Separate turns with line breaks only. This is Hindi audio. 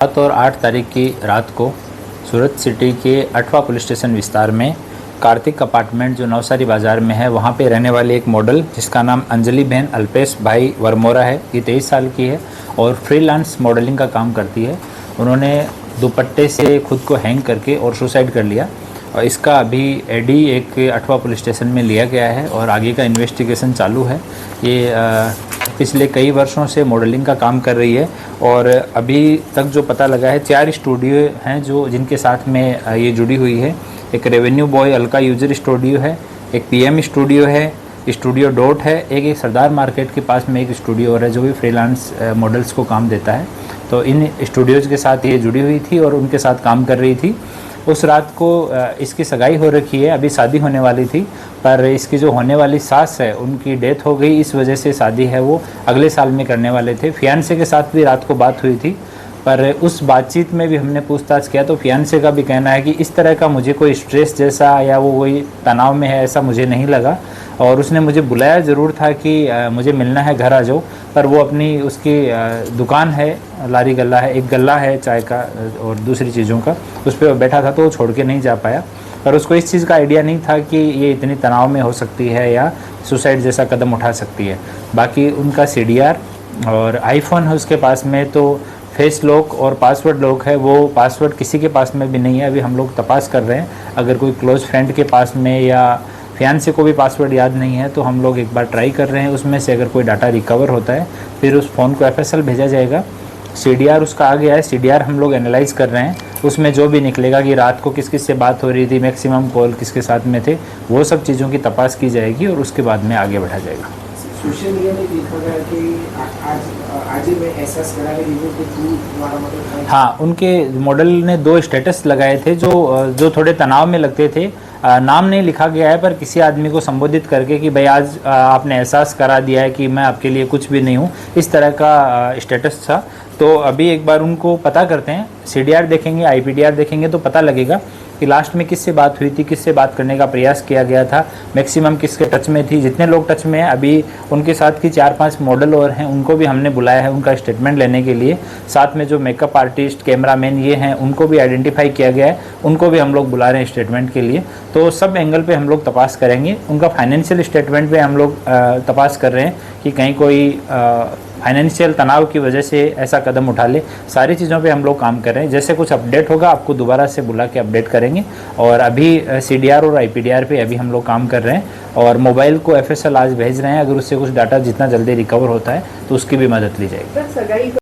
7 और 8 तारीख की रात को सूरत सिटी के अठवा पुलिस स्टेशन विस्तार में कार्तिक अपार्टमेंट जो नवसारी बाज़ार में है वहाँ पे रहने वाली एक मॉडल जिसका नाम अंजलि बहन अल्पेश भाई वर्मोरा है। ये 23 साल की है और फ्रीलांस मॉडलिंग का काम करती है। उन्होंने दुपट्टे से खुद को हैंग करके और सुसाइड कर लिया और इसका अभी एडी एक अठवा पुलिस स्टेशन में लिया गया है और आगे का इन्वेस्टिगेशन चालू है। ये पिछले कई वर्षों से मॉडलिंग का काम कर रही है और अभी तक जो पता लगा है 4 स्टूडियो हैं जो जिनके साथ में ये जुड़ी हुई है। एक revenue boy Alka user studio है, एक पीएम स्टूडियो है, स्टूडियो डॉट है, एक सरदार मार्केट के पास में एक स्टूडियो और है जो भी फ्रीलांस मॉडल्स को काम देता है। तो इन स्टूडियोज़ के साथ ये जुड़ी हुई थी और उनके साथ काम कर रही थी। उस रात को इसकी सगाई हो रखी है, अभी शादी होने वाली थी, पर इसकी जो होने वाली सास है उनकी डेथ हो गई। इस वजह से शादी है वो अगले साल में करने वाले थे। फियांसे के साथ भी रात को बात हुई थी, पर उस बातचीत में भी हमने पूछताछ किया तो फियांसे का भी कहना है कि इस तरह का मुझे कोई स्ट्रेस जैसा या वो कोई तनाव में है ऐसा मुझे नहीं लगा। और उसने मुझे बुलाया ज़रूर था कि मुझे मिलना है, घर आ जाओ, पर वो अपनी उसकी दुकान है, लारी गल्ला है, एक गल्ला है चाय का और दूसरी चीज़ों का, उस पर बैठा था तो वो छोड़ के नहीं जा पाया। पर उसको इस चीज़ का आइडिया नहीं था कि ये इतनी तनाव में हो सकती है या सुसाइड जैसा कदम उठा सकती है। बाकी उनका CDR और आईफोन है उसके पास में, तो फेस लॉक और पासवर्ड लॉक है, वो पासवर्ड किसी के पास में भी नहीं है। अभी हम लोग तपास कर रहे हैं, अगर कोई क्लोज फ्रेंड के पास में या फियांसे को भी पासवर्ड याद नहीं है तो हम लोग एक बार ट्राई कर रहे हैं। उसमें से अगर कोई डाटा रिकवर होता है फिर उस फ़ोन को FSL भेजा जाएगा। CDR उसका आ गया है, CDR हम लोग एनालाइज कर रहे हैं। उसमें जो भी निकलेगा कि रात को किस किस से बात हो रही थी, मैक्सिमम कॉल किसके साथ में थे, वो सब चीज़ों की तपास की जाएगी और उसके बाद में आगे बढ़ा जाएगा।
सोशल मीडिया में लिखा गया कि आज ही मैं एहसास करा कि तुम्हारा मतलब। हाँ,
उनके मॉडल ने 2 स्टेटस लगाए थे जो थोड़े तनाव में लगते थे। नाम नहीं लिखा गया है पर किसी आदमी को संबोधित करके कि भाई आज आपने एहसास करा दिया है कि मैं आपके लिए कुछ भी नहीं हूँ, इस तरह का स्टेटस था। तो अभी एक बार उनको पता करते हैं, CDR देखेंगे, IPDR देखेंगे तो पता लगेगा कि लास्ट में किससे बात हुई थी, किससे बात करने का प्रयास किया गया था, मैक्सिमम किसके टच में थी। जितने लोग टच में हैं अभी उनके साथ की 4-5 मॉडल और हैं, उनको भी हमने बुलाया है उनका स्टेटमेंट लेने के लिए। साथ में जो मेकअप आर्टिस्ट, कैमरामैन ये हैं उनको भी आइडेंटिफाई किया गया है, उनको भी हम लोग बुला रहे हैं स्टेटमेंट के लिए। तो सब एंगल पे हम लोग तपास करेंगे। उनका फाइनेंशियल स्टेटमेंट पे हम लोग तपास कर रहे हैं कि कहीं कोई फाइनेंशियल तनाव की वजह से ऐसा कदम उठा ले। सारी चीज़ों पे हम लोग काम कर रहे हैं। जैसे कुछ अपडेट होगा आपको दोबारा से बुला के अपडेट करेंगे। और अभी CDR और IPDR पे अभी हम लोग काम कर रहे हैं और मोबाइल को FSL आज भेज रहे हैं। अगर उससे कुछ डाटा जितना जल्दी रिकवर होता है तो उसकी भी मदद ली जाएगी।